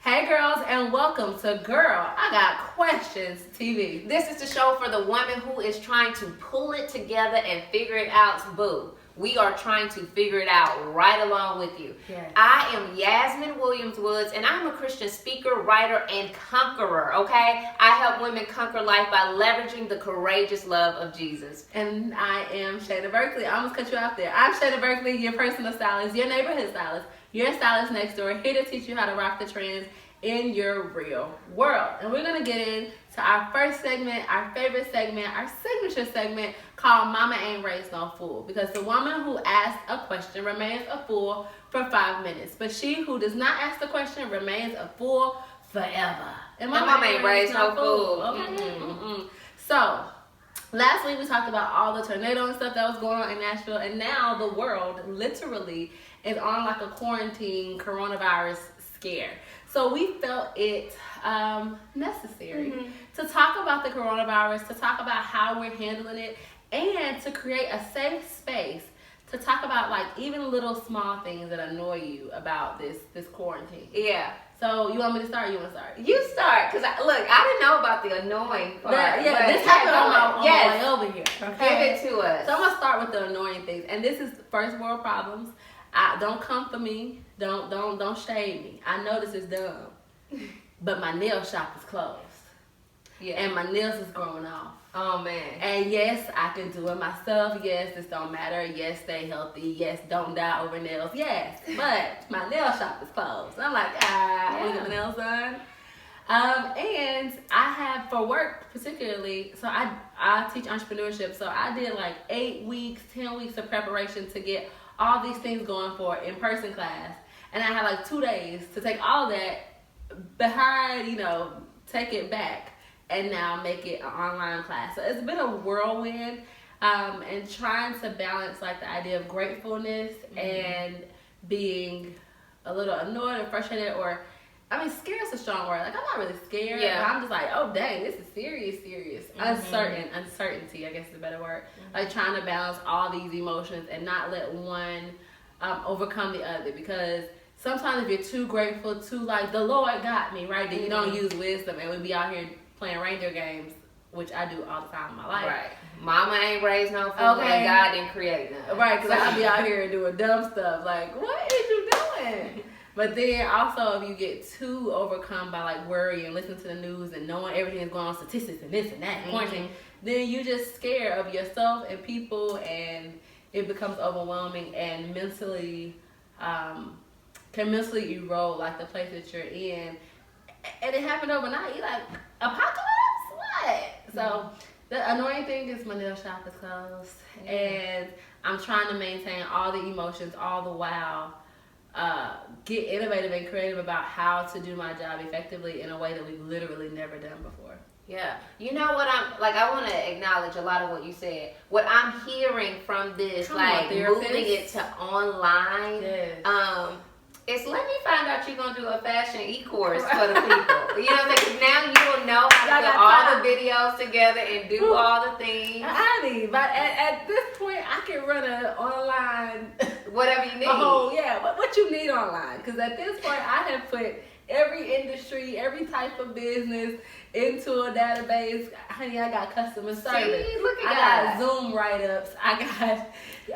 Hey girls, and welcome to Girl, I Got Questions TV. This is the show for the woman who is trying to pull it together and figure it out, boo. We are trying to figure it out right along with you. Yes. I am Yasmine Williams-Woods, and I'm a Christian speaker, writer, and conqueror, okay? I help women conquer life by leveraging the courageous love of Jesus. And I am Shana Berkeley. I almost cut you out there. I'm Shana Berkeley, your personal stylist, your neighborhood stylist, your stylist next door, here to teach you how to rock the trends in your real world. And we're going to get into our first segment, our favorite segment, our signature segment called Mama Ain't Raised No Fool. Because the woman who asks a question remains a fool for 5 minutes. But she who does not ask the question remains a fool forever. And Mama ain't raised no fool. Okay? So, last week we talked about all the tornado and stuff that was going on in Nashville. And now the world literally is on like a quarantine coronavirus scare. So we felt it necessary to talk about the coronavirus, to talk about how we're handling it, and to create a safe space to talk about like even little small things that annoy you about this quarantine. Yeah. So you want me to start or you want to start? You start, because I didn't know about the annoying part. This happened on my way over here. Okay? Give it to us. So I'm going to start with the annoying things. And this is first world problems. Don't come for me. Don't shade me. I know this is dumb, but my nail shop is closed. Yeah. And my nails is growing off. Oh man. And yes, I can do it myself. Yes, this don't matter. Yes, stay healthy. Yes, don't die over nails. Yes, but my nail shop is closed. I'm like, I want to get my nails done. And I have, for work particularly, so I teach entrepreneurship. So I did like 8 weeks, 10 weeks of preparation to get all these things going for in-person class. And I had like 2 days to take all that behind, take it back and now make it an online class. So it's been a whirlwind, and trying to balance like the idea of gratefulness and being a little annoyed or frustrated, or scared is a strong word. Like, I'm not really scared, but I'm just like, oh dang, this is serious. Uncertainty, I guess is a better word. Like trying to balance all these emotions and not let one overcome the other, because sometimes if you're too grateful, too like, the Lord got me, right? Then you don't use wisdom, and we be out here playing reindeer games, which I do all the time in my life. Right. Mama ain't raised no fool, and God didn't create none. Right, because I be out here doing dumb stuff. Like, what is you doing? But then also, if you get too overcome by like worry and listening to the news and knowing everything is going on, statistics and this and that, quarantine, then you just scared of yourself and people, and it becomes overwhelming and can mentally erode like the place that you're in. And it happened overnight. You're like, apocalypse? What? So the annoying thing is my nail shop is closed, and I'm trying to maintain all the emotions all the while. Get innovative and creative about how to do my job effectively in a way that we've literally never done before. Yeah. You know what I want to acknowledge a lot of what you said. What I'm hearing from this, moving it to online, it's let me find out you're going to do a fashion e-course for the people. You know what I'm saying? Now you will know how to put all the videos together and do all the things. But at this point, I can run an online... Whatever you need. What you need online. Because at this point, I have put every industry, every type of business into a database. Honey, I got customer service. I got Zoom write-ups. I got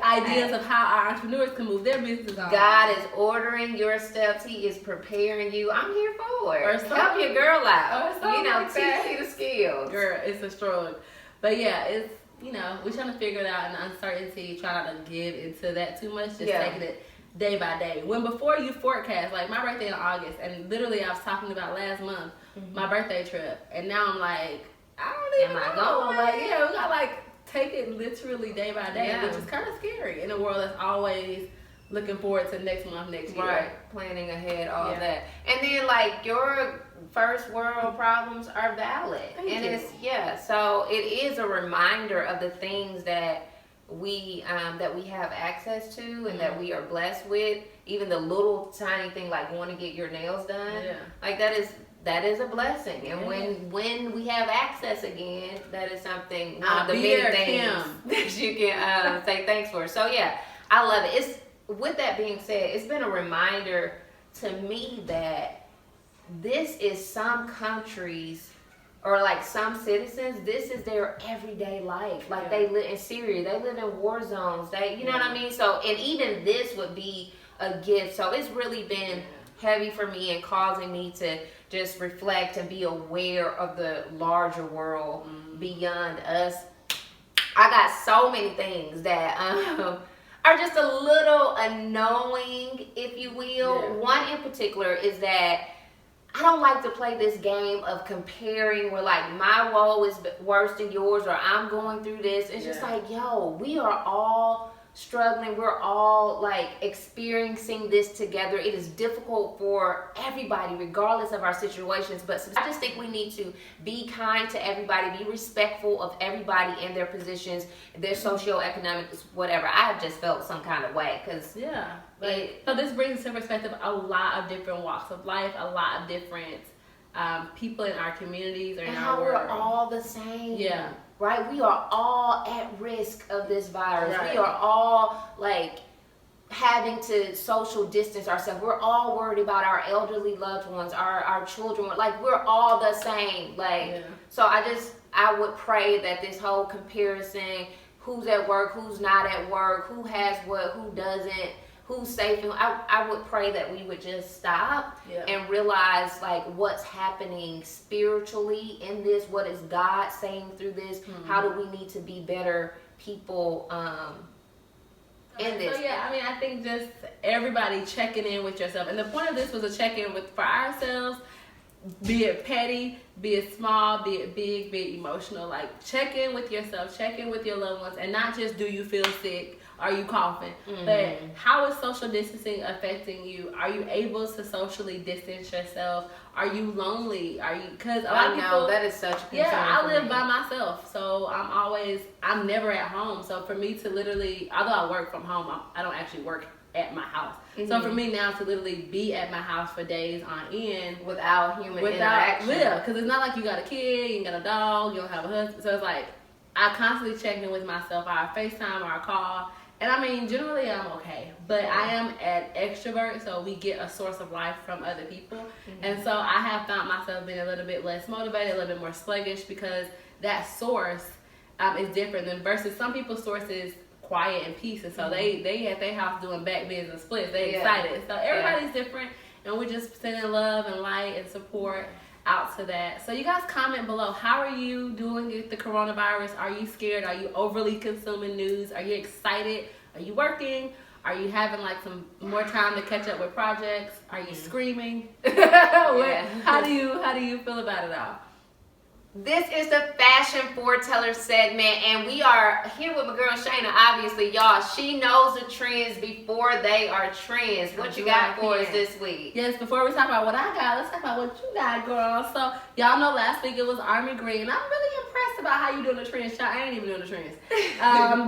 ideas of how our entrepreneurs can move their business on. God is ordering your steps. He is preparing you. I'm here for it. Help your girl out. Teach you the skills. Girl, it's a struggle. But yeah, it's, we're trying to figure it out, and uncertainty, try not to give into that too much, just taking it day by day. When before you forecast, like my birthday in August, and literally I was talking about last month, my birthday trip, and now I'm like, I don't even know. We got take it literally day by day, which is kind of scary in a world that's always looking forward to next month, next year. Right, planning ahead, all of that. And then your first world problems are valid. So it is a reminder of the things that we have access to and that we are blessed with. Even the little tiny thing like want to get your nails done, like that is a blessing. And when we have access again, that is something, one of the many things that you can say thanks for. So I love it. With that being said, it's been a reminder to me that this is some countries or like some citizens, this is their everyday life. Like they live in Syria, they live in war zones. They, you know what I mean? So, and even this would be a gift. So it's really been heavy for me and causing me to just reflect and be aware of the larger world beyond us. I got so many things that are just a little annoying, if you will. One in particular is that I don't like to play this game of comparing where like my woe is worse than yours or I'm going through this. It's just like, yo, we are all struggling. We're all like experiencing this together. It is difficult for everybody regardless of our situations, but I just think we need to be kind to everybody, be respectful of everybody in their positions, their socioeconomic, whatever. I have just felt some kind of way because so this brings into perspective a lot of different walks of life, a lot of different people in our communities or in our world. We're all the same. Right? We are all at risk of this virus. We are all like having to social distance ourselves. We're all worried about our elderly loved ones, our children. Like we're all the same. Like so I would pray that this whole comparison, who's at work, who's not at work, who has what, who doesn't, who's safe, I would pray that we would just stop and realize like what's happening spiritually in this, what is God saying through this, how do we need to be better people in this. So I mean, I think just everybody checking in with yourself, and the point of this was a check-in for ourselves, be it petty, be it small, be it big, be it emotional. Like check in with yourself, check in with your loved ones, and not just do you feel sick, are you coughing, but how is social distancing affecting you? Are you able to socially distance yourself? Are you lonely? Are you, because a lot of people, that is such a concern. I live by myself, so I'm never at home. So for me to literally, although I work from home, I don't actually work at my house. So for me now to literally be at my house for days on end without human interaction, because it's not like you got a kid, you ain't got a dog, you don't have a husband. So it's like I constantly check in with myself, or I FaceTime or I call. And I mean, generally I'm okay, but I am an extrovert, so we get a source of life from other people. And so I have found myself being a little bit less motivated, a little bit more sluggish, because that source is different than versus some people's source is quiet and peace. And so they at their house doing back bends and splits. They excited. So everybody's different, and we're just sending love and light and support out to that. So you guys comment below, how are you doing with the coronavirus? Are you scared? Are you overly consuming news? Are you excited? Are you working? Are you having like some more time to catch up with projects? Are you screaming? How do you feel about it all? This is the Fashion Foreteller segment, and we are here with my girl Shana. Obviously, y'all, she knows the trends before they are trends. What you got for us this week? Yes, before we talk about what I got, let's talk about what you got, girl. So, y'all know last week it was Army Green. I'm really impressed about how you doing the trends. I ain't even doing the trends.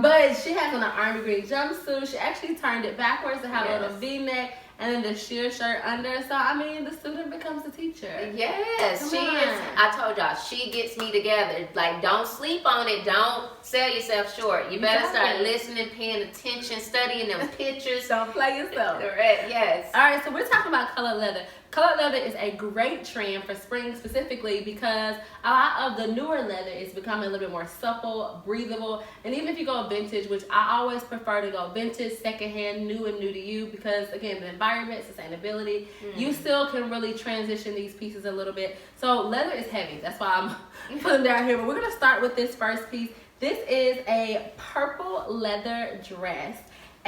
But she has on an Army Green jumpsuit. She actually turned it backwards to have a little V-neck. And then the sheer shirt under. So, I mean, the student becomes the teacher. Yes, she is. I told y'all, she gets me together. Like, don't sleep on it. Don't sell yourself short. You better start listening, paying attention, studying them pictures. Don't play yourself. Correct, yes. All right, so we're talking about colored leather. Colored leather is a great trend for spring specifically because a lot of the newer leather is becoming a little bit more supple, breathable, and even if you go vintage, which I always prefer to go vintage, secondhand, new and new to you, because again, the environment, sustainability, you still can really transition these pieces a little bit. So leather is heavy, that's why I'm putting it down here, but we're gonna start with this first piece. This is a purple leather dress.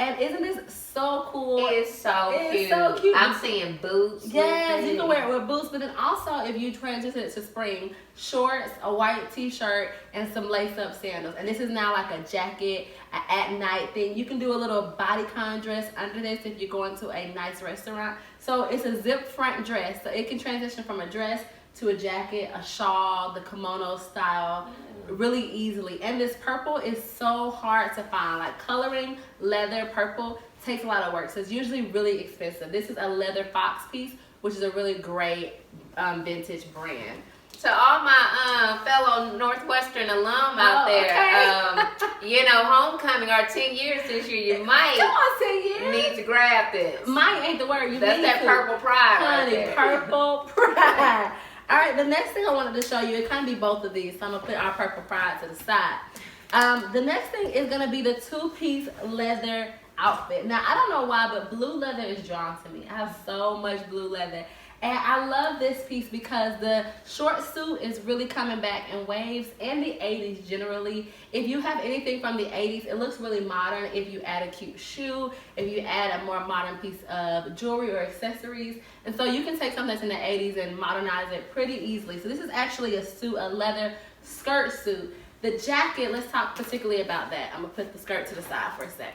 And isn't this so cool? It's so cute. So cute. I'm seeing boots. Yes, you can wear it with boots, but then also if you transition it to spring, shorts, a white t-shirt, and some lace-up sandals. And this is now like a jacket, an at-night thing. You can do a little bodycon dress under this if you're going to a nice restaurant. So it's a zip front dress, so it can transition from a dress to a jacket, a shawl, the kimono style, really easily. And this purple is so hard to find. Like coloring leather purple takes a lot of work, so it's usually really expensive. This is a leather fox piece, which is a really great vintage brand. To all my fellow Northwestern alum out there, you know, homecoming, our 10 years this year, you might need to grab this. Might ain't the word. That's that purple pride, honey, right there. Purple pride. All right, the next thing I wanted to show you, it kind of be both of these, so I'm gonna put our purple pride to the side. The next thing is gonna be the two-piece leather outfit. Now, I don't know why, but blue leather is drawn to me. I have so much blue leather. And I love this piece because the short suit is really coming back in waves, and the 80s generally. If you have anything from the 80s, it looks really modern if you add a cute shoe, if you add a more modern piece of jewelry or accessories. And so you can take something that's in the 80s and modernize it pretty easily. So this is actually a suit, a leather skirt suit. The jacket, let's talk particularly about that. I'm gonna put the skirt to the side for a sec.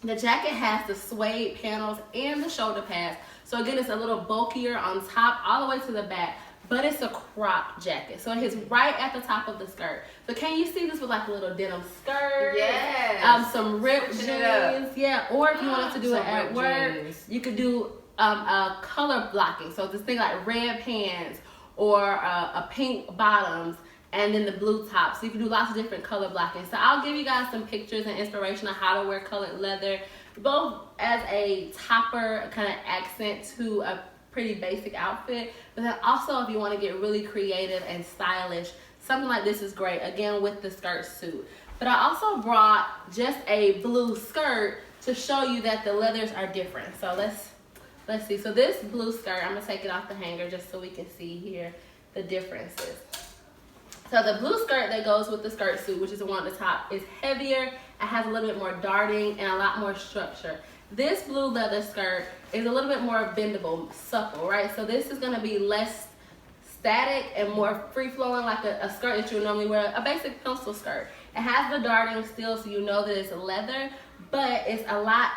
The jacket has the suede panels and the shoulder pads. So again, it's a little bulkier on top all the way to the back, but it's a crop jacket. So it hits right at the top of the skirt. So can you see this with like a little denim skirt? Yes. Some ripped jeans. Yeah, or if you wanted to do it at work, you could do a color blocking. So this thing like red pants or a pink bottoms and then the blue top. So you can do lots of different color blocking. So I'll give you guys some pictures and inspiration on how to wear colored leather, both as a topper kind of accent to a pretty basic outfit, but then also if you want to get really creative and stylish, something like this is great, again with the skirt suit. But I also brought just a blue skirt to show you that the leathers are different. So let's see. So this blue skirt, I'm gonna take it off the hanger just so we can see here the differences. So the blue skirt that goes with the skirt suit, which is the one at the top, is heavier. It has a little bit more darting and a lot more structure. This blue leather skirt is a little bit more bendable, supple, right? So this is gonna be less static and more free-flowing, like a skirt that you would normally wear, a basic pencil skirt. It has the darting still, so you know that it's leather, but it's a lot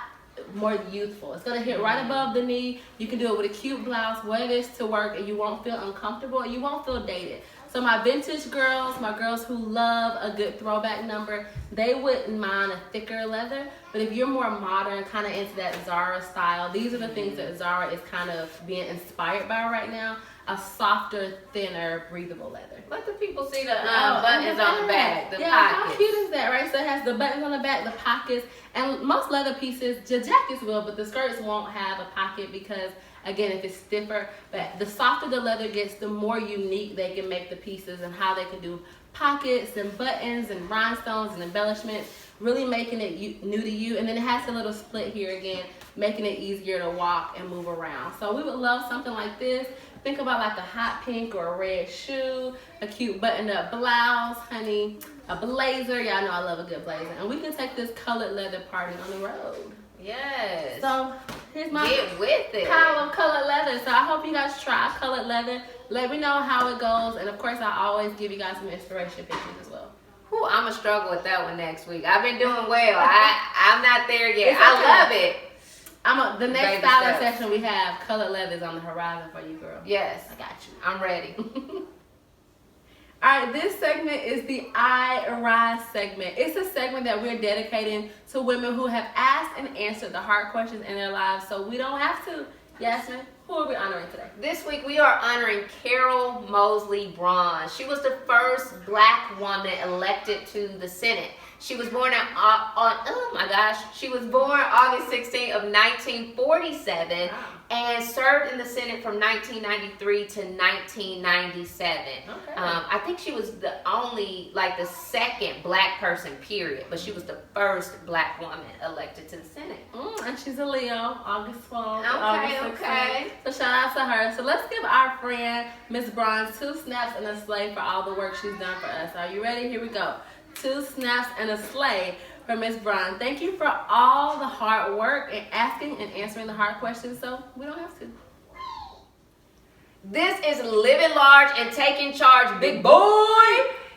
more youthful. It's gonna hit right above the knee. You can do it with a cute blouse, wear this to work, and you won't feel uncomfortable, and you won't feel dated. So my vintage girls, my girls who love a good throwback number, they wouldn't mind a thicker leather. But if you're more modern, kind of into that Zara style, these are the things that Zara is kind of being inspired by right now. A softer, thinner, breathable leather. Let the people see the buttons on the back, the pockets. How cute is that, right? So it has the buttons on the back, the pockets, and most leather pieces, the jackets will, but the skirts won't have a pocket because, again, if it's stiffer. But the softer the leather gets, the more unique they can make the pieces and how they can do pockets and buttons and rhinestones and embellishments, really making it new to you. And then it has a little split here again, making it easier to walk and move around. So we would love something like this. Think about like a hot pink or a red shoe, a cute button-up blouse, honey, a blazer. Y'all know I love a good blazer. And we can take this colored leather party on the road. Yes. So here's my get with it. Pile of colored leather. So I hope you guys try colored leather. Let me know how it goes. And of course, I always give you guys some inspiration pictures as well. Whew, I'm going to struggle with that one next week. I've been doing well. I'm not there yet. Okay. I love it. The next styling session we have colored leathers on the horizon for you, girl. Yes. I got you. I'm ready. All right, this segment is the I Rise segment. It's a segment that we're dedicating to women who have asked and answered the hard questions in their lives so we don't have to. Yasmine, who are we honoring today? This week we are honoring Carol Moseley Braun. She was the first black woman elected to the Senate. She was born she was born August 16th of 1947 and served in the Senate from 1993 to 1997. Okay. I think she was the second black person, period, but she was the first black woman elected to the Senate. And she's a Leo, August 12th. Okay. So shout out to her. So let's give our friend, Miss Braun, 2 snaps and a slay for all the work she's done for us. Are you ready? Here we go. 2 snaps and a slay for Miss Braun. Thank you for all the hard work and asking and answering the hard questions so we don't have to. This is Living Large and Taking Charge, Big Boy,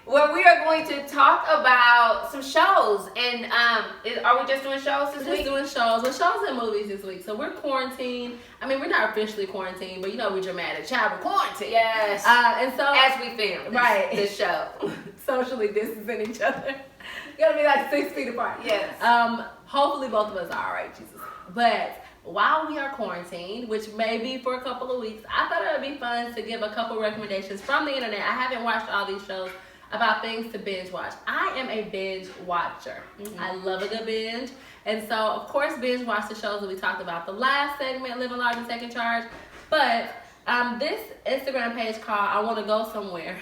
where we are going to talk about some shows. And are we just doing shows this week? Just doing shows. Well, shows and movies this week. So we're quarantined. I mean, we're not officially quarantined, but you know we're dramatic. Child, we're quarantined. Yes. And so as we film this show. Socially distancing each other. You gotta be like 6 feet apart. Yes. Hopefully both of us are all right, Jesus. But while we are quarantined, which may be for a couple of weeks, I thought it would be fun to give a couple recommendations from the internet. I haven't watched all these shows about things to binge watch. I am a binge watcher. I love a good binge. And so, of course, binge watch the shows that we talked about the last segment, Living Large and Taking Charge. But This Instagram page called I Want to Go Somewhere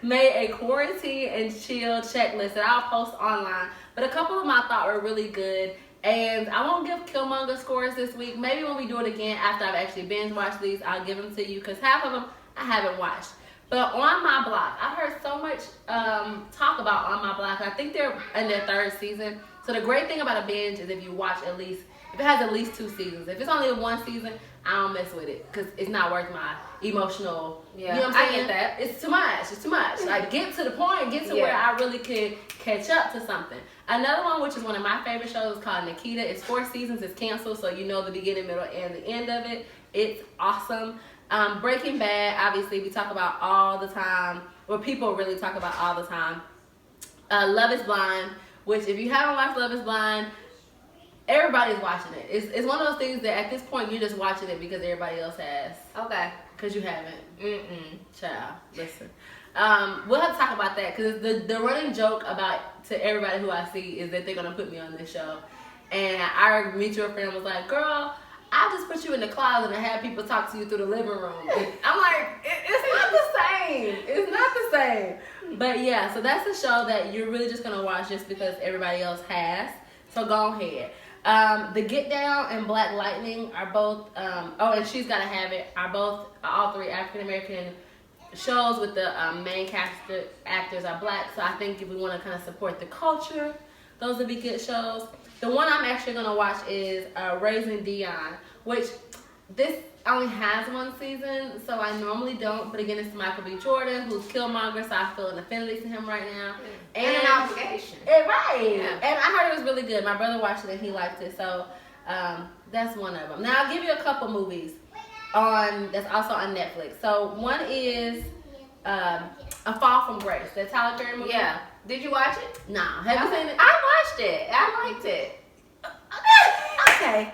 made a quarantine and chill checklist that I'll post online. But a couple of them I thought were really good. And I won't give Killmonger scores this week. Maybe when we do it again after I've actually binge watched these, I'll give them to you. Because half of them I haven't watched. But On My Block, I've heard so much talk about On My Block. I think they're in their 3rd season. So the great thing about a binge is if you watch if it has at least 2 seasons. If it's only 1 season, I don't mess with it because it's not worth my emotional. Yeah, you know what I'm saying? I get that. It's too much. It's too much. Like, get to the point. Get to where I really could catch up to something. Another one, which is one of my favorite shows, is called Nikita. It's 4 seasons. It's canceled, so you know the beginning, middle, and the end of it. It's awesome. Breaking Bad, obviously, we talk about all the time. Or people really talk about all the time. Love is Blind, which if you haven't watched Love is Blind, everybody's watching it. It's one of those things that at this point you're just watching it because everybody else has. Okay. Because you haven't. Child, listen. We'll have to talk about that because the running joke to everybody who I see is that they're going to put me on this show. And our mutual friend was like, girl, I just put you in the closet and have people talk to you through the living room. I'm like, it's not the same. It's not the same. But yeah, so that's a show that you're really just going to watch just because everybody else has. So go ahead. The Get Down and Black Lightning are both, and She's Gotta Have It are all 3 African American shows with the main actors are black. So I think if we want to kind of support the culture, those would be good shows. The one I'm actually going to watch is Raising Dion, which this only has 1 season, so I normally don't. But again, it's Michael B. Jordan, who's Killmonger, so I feel an affinity to him right now. And an obligation. Right. Yeah. And I heard it was really good. My brother watched it and he liked it, so that's one of them. Now, I'll give you a couple movies that's also on Netflix. So one is A Fall from Grace, that Tyler Perry movie. Yeah. Did you watch it? Nah. Have you seen it? I watched it. I liked it. Okay.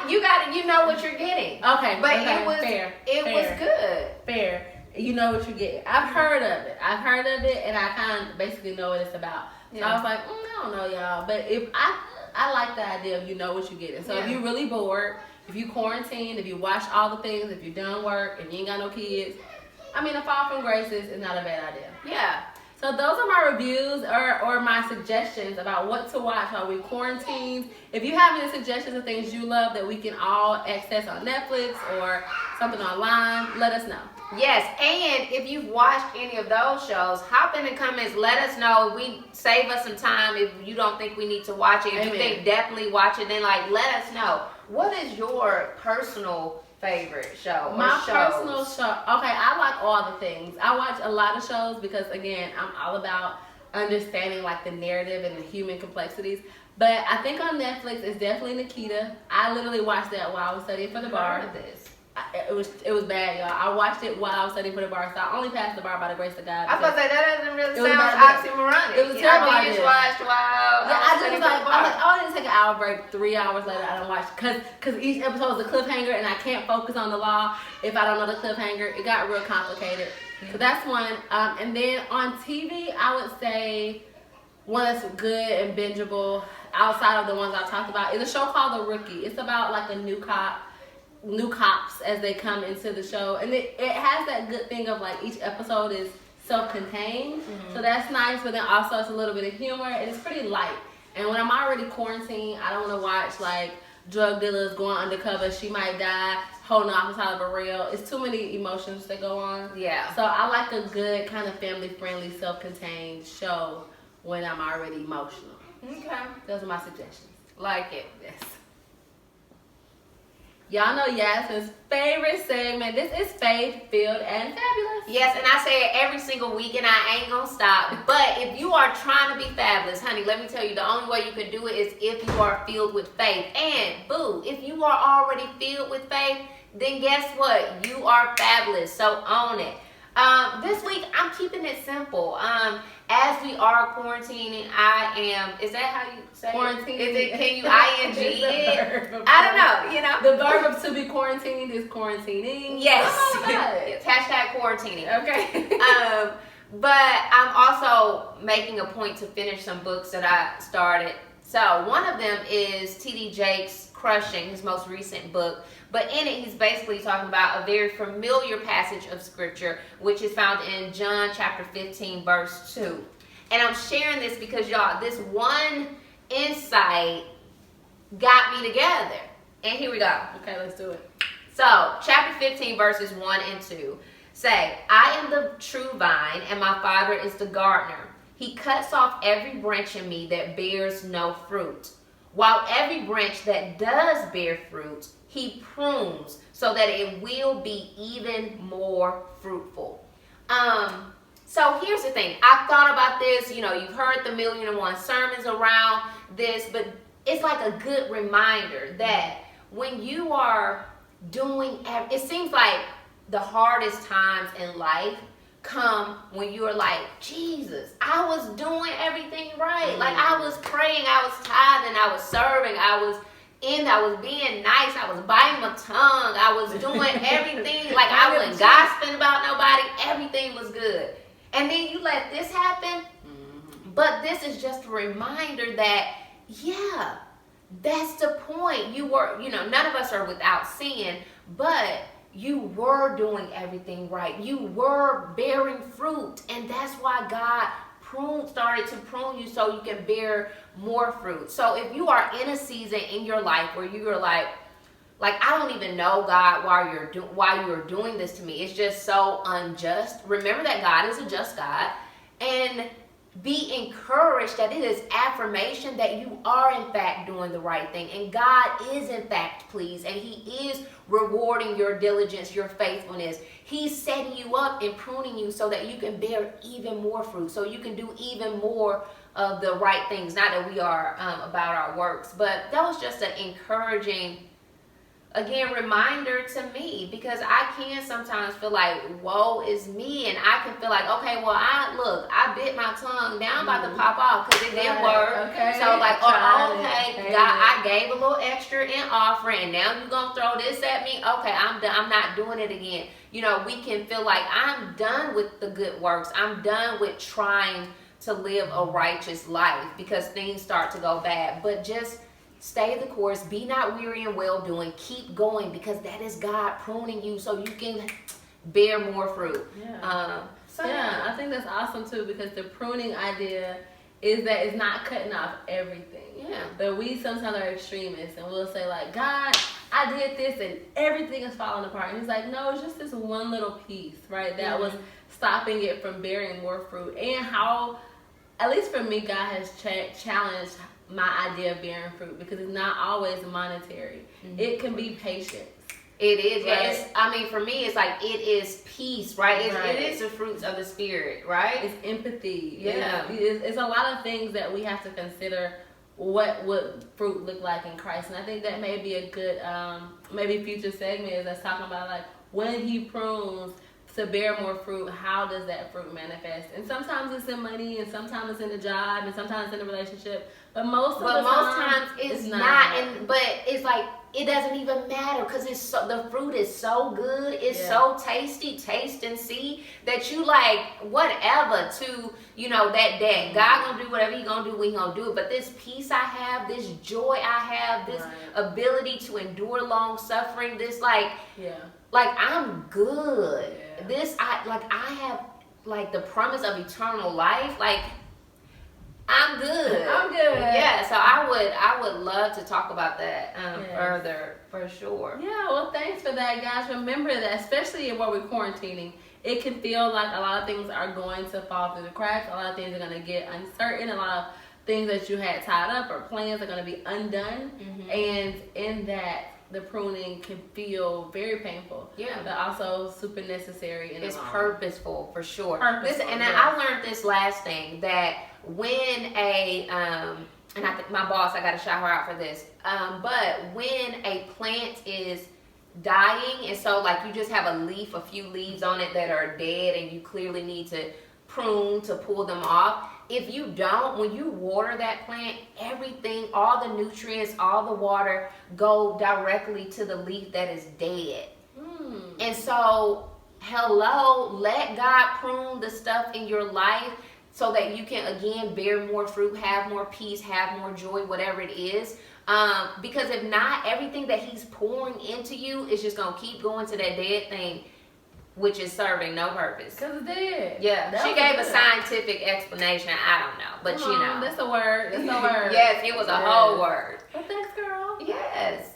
You know what you're getting. Okay. But okay. it was fair. was good. Fair. You know what you're getting. I've heard of it. And I kind of basically know what it's about. So I was like, I don't know, y'all. But if I like the idea of you know what you're getting. So if you're really bored, if you quarantine, if you watch all the things, if you're done work, if you ain't got no kids, A Fall from Grace is not a bad idea. Yeah. So those are my reviews or my suggestions about what to watch while we quarantined. If you have any suggestions of things you love that we can all access on Netflix or something online, let us know. Yes, and if you've watched any of those shows, hop in the comments, let us know. We save us some time if you don't think we need to watch it. If you think definitely watch it, then let us know. What is your personal favorite show? Personal show. Okay, I like all the things. I watch a lot of shows because again, I'm all about understanding the narrative and the human complexities. But I think on Netflix it's definitely Nikita. I literally watched that while I was studying for the bar. It was bad, y'all. I watched it while I was studying for the bar, so I only passed the bar by the grace of God. I was about to say that doesn't really sound oxymoronic. It was terrible. I binge watched while I didn't take an hour break. 3 hours later, I don't watch because each episode is a cliffhanger, and I can't focus on the law if I don't know the cliffhanger. It got real complicated. So that's one. And then on TV, I would say one that's good and bingeable outside of the ones I talked about is a show called The Rookie. It's about a new cops as they come into the show, and it has that good thing of each episode is self-contained, so that's nice, but then also it's a little bit of humor and it's pretty light. And when I'm already quarantined, I don't want to watch drug dealers going undercover, she might die, holding off the side of a rail. It's too many emotions that go on. Yeah. So I like a good kind of family-friendly, self-contained show when I'm already emotional. Okay. Those are my suggestions. Like it. Yes. Y'all know Yasmin's favorite segment. This is Faith, Filled, and Fabulous. Yes, and I say it every single week, and I ain't gonna stop. But if you are trying to be fabulous, honey, let me tell you, the only way you can do it is if you are filled with faith. And, boo, if you are already filled with faith, then guess what? You are fabulous, so own it. This week, I'm keeping it simple. As we are quarantining, is that how you say quarantine? Can you ing it? I don't know, The verb of to be quarantined is quarantining. Yes. Oh, it's hashtag quarantining. Okay. But I'm also making a point to finish some books that I started. So one of them is T.D. Jakes' crushing, his most recent book. But in it, he's basically talking about a very familiar passage of scripture, which is found in John chapter 15, verse 2. And I'm sharing this because, y'all, this one insight got me together. And here we go. Okay, let's do it. So, chapter 15, verses 1 and 2 say, I am the true vine, and my Father is the gardener. He cuts off every branch in me that bears no fruit, while every branch that does bear fruit, he prunes so that it will be even more fruitful. So here's the thing. I've thought about this. You know, you've heard the 1,000,001 sermons around this, but it's like a good reminder that when you are doing, it seems like the hardest times in life come when you're like, Jesus, I was doing everything right. Like, I was praying, I was tithing, I was serving, I was being nice, I was biting my tongue, I was doing everything. Like, I wasn't gossiping about nobody. Everything was good. And then you let this happen. But this is just a reminder that, yeah, that's the point. You were, none of us are without sin, but you were doing everything right. You were bearing fruit. And that's why God started to prune you so you can bear more fruit. So if you are in a season in your life where you're like I don't even know, God, why you're doing this to me. It's just so unjust. Remember that God is a just God, and be encouraged that it is affirmation that you are in fact doing the right thing, and God is in fact pleased, and he is rewarding your diligence, your faithfulness. He's setting you up and pruning you so that you can bear even more fruit, so you can do even more of the right things. Not that we are about our works, but that was just an encouraging, again, reminder to me, because I can sometimes feel like, woe is me, and I can feel like, okay, well, I bit my tongue, now I'm about to pop off because it didn't work. Okay. So like, okay, God, I gave a little extra in offering, and now you're gonna throw this at me. Okay, I'm done. I'm not doing it again. We can feel like I'm done with the good works. I'm done with trying to live a righteous life because things start to go bad. But just stay the course. Be not weary in well-doing. Keep going, because that is God pruning you so you can bear more fruit. Yeah. I think that's awesome too, because the pruning idea is that it's not cutting off everything. Yeah. But we sometimes are extremists, and we'll say like, God, I did this and everything is falling apart. And he's like, no, it's just this one little piece, right? That was stopping it from bearing more fruit. And how, at least for me, God has challenged my idea of bearing fruit, because it's not always monetary. It can be patience. It is, right? Yes. For me, it's like, it is peace, right? It is the fruits of the Spirit, right? It's empathy. Yeah. It's a lot of things that we have to consider. What would fruit look like in Christ? And I think that may be a good, maybe future segment is us talking about like, when he prunes to bear more fruit, how does that fruit manifest? And sometimes it's in money, and sometimes it's in the job, and sometimes it's in the relationship. But most times it's not. But it's like, it doesn't even matter, because the fruit is so good, it's so tasty, taste and see, that you like whatever to, that God gonna do whatever he gonna do, we gonna do it. But this peace I have, this joy I have, this ability to endure long suffering, this like I'm good. Yeah. This I have like the promise of eternal life, like I'm good. Yeah, so I would love to talk about that further, for sure. Yeah, well, thanks for that, guys. Remember that, especially while we're quarantining, it can feel like a lot of things are going to fall through the cracks. A lot of things are going to get uncertain. A lot of things that you had tied up or plans are going to be undone. And in that, the pruning can feel very painful. Yeah. But also super necessary. It's purposeful, for sure. Purposeful, and I learned this last thing, that when and I think my boss, I got to shout her out for this, but when a plant is dying, and so like you just have a few leaves on it that are dead, and you clearly need to prune to pull them off. If you don't, when you water that plant, everything, all the nutrients, all the water go directly to the leaf that is dead. And so, let God prune the stuff in your life so that you can, again, bear more fruit, have more peace, have more joy, whatever it is. Because if not, everything that he's pouring into you is just gonna keep going to that dead thing, which is serving no purpose. Because it did. Yeah, she gave a scientific explanation. I don't know, but you know, that's a word. That's a word. Yes, it was a whole word. Well, thanks, girl. Yes.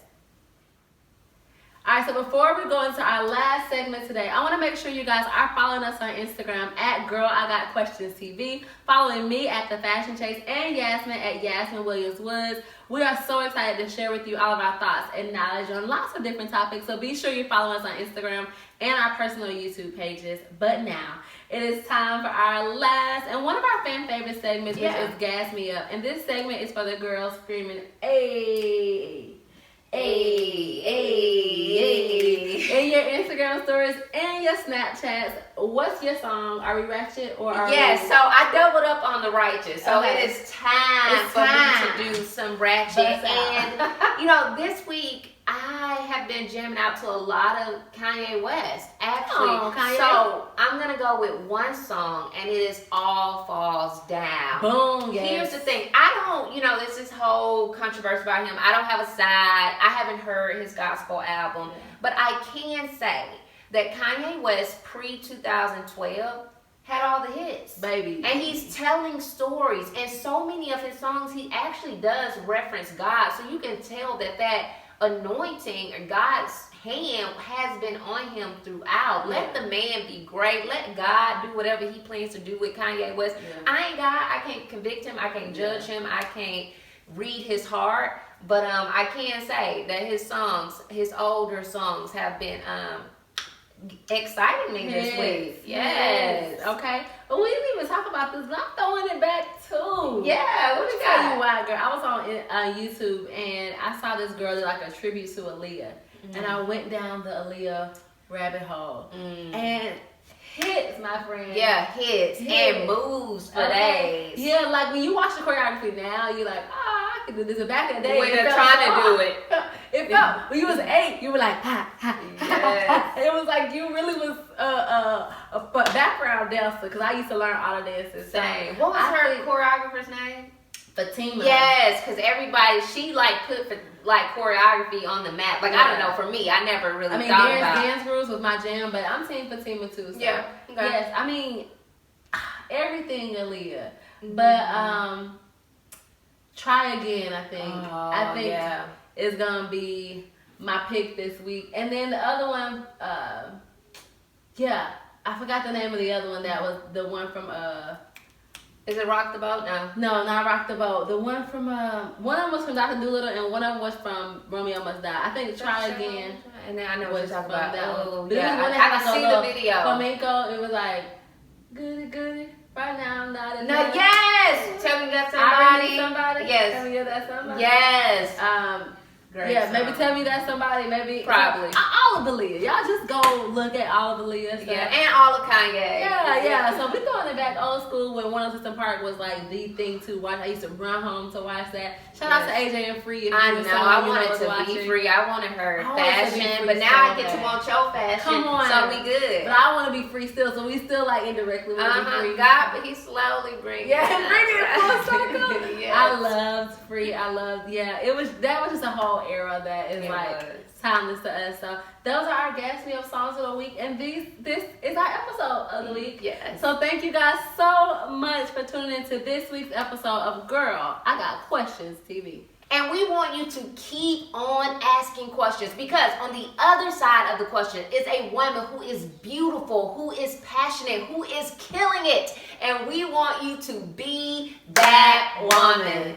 All right, so before we go into our last segment today, I want to make sure you guys are following us on Instagram at Girl I Got Questions TV, following me at The Fashion Chase, and Yasmin at Yasmin Williams Woods. We are so excited to share with you all of our thoughts and knowledge on lots of different topics, so be sure you follow us on Instagram and our personal YouTube pages. But now, it is time for our last and one of our fan favorite segments, which is Gas Me Up. And this segment is for the girls screaming, "Ayy! Ayy, ayy, ayy," in your Instagram stories and your Snapchats. What's your song? Are we ratchet or are Yes, we... so I doubled up on the righteous. So Okay. it is time for me to do some ratchet. And, you know, this week I have been jamming out to a lot of Kanye West, actually. Oh, Kanye. So I'm going to go with one song, and it is All Falls Down. Boom, yes. Here's the thing. I don't, you know, there's this whole controversy about him. I don't have a side. I haven't heard his gospel album. But I can say that Kanye West pre-2012 had all the hits. Baby. And he's telling stories. And so many of his songs, he actually does reference God. So you can tell that that anointing or God's hand has been on him throughout. Let the man be great. Let God do whatever he plans to do with Kanye West. I ain't God. I can't convict him. I can't judge him. I can't read his heart. But I can say that his songs, his older songs, have been exciting me this week. Yes. Okay. But we didn't even talk about this, but I'm throwing it back too. Yeah, what you Tell got? you why, girl. I was on YouTube and I saw this girl do like a tribute to Aaliyah. And I went down the Aaliyah rabbit hole. And hits, my friend. Yeah, hits. And moves for days. Yeah, like when you watch the choreography now, you're like, I can do this. And back in the day, When they're trying to do it. It felt, when you was 8, you were like, ha, ha, ha. It was like you really was a background dancer, because I used to learn all the dances. Same. What was her choreographer's name? Fatima. Yes, because everybody, she like put like choreography on the map. Like, I don't know, for me, I never really thought about it. Dance Grooves was my jam, but I'm team Fatima too. So. Yeah. Okay. Yes, I mean, everything Aaliyah. But Try Again, I think. I think is going to be my pick this week. And then the other one, I forgot the name of the other one. That was the one from... Is it Rock the Boat? No, not Rock the Boat. The one from one of them was from Dr. Dolittle and one of them was from Romeo Must Die. I think Try Again. And then I know what you're talking about. Oh, yeah, I can see the video. Flamenco. It was like goody goody. Right now I'm not in. No, yes. Tell me that somebody. Somebody. Yes. Tell me that somebody. Yes. Great song. Maybe Tell Me That Somebody. Maybe probably all of Aaliyah. Y'all just go look at all of Aaliyah stuff. Yeah, and all of Kanye. Yeah. So we throwing it back old school when 106 Park was like the thing to watch. I used to run home to watch that. Shout out to AJ and Free. If I you know. was someone I you wanted was to watching. be free. I wanted her I wanted to be fashion, free but now so I get to bad. want your fashion. Come on. So we good. But I want to be free still. So we still like indirectly want to be free. God, but he's slowly bringing. Bringing it full circle. Yes. I loved Free. That was just a whole era that is timeless to us. So those are our Gas Me Up songs of the week, and this is our episode of the week. Yes. So thank you guys so much for tuning into this week's episode of Girl I Got Questions TV. And we want you to keep on asking questions, because on the other side of the question is a woman who is beautiful, who is passionate, who is killing it. And we want you to be that woman.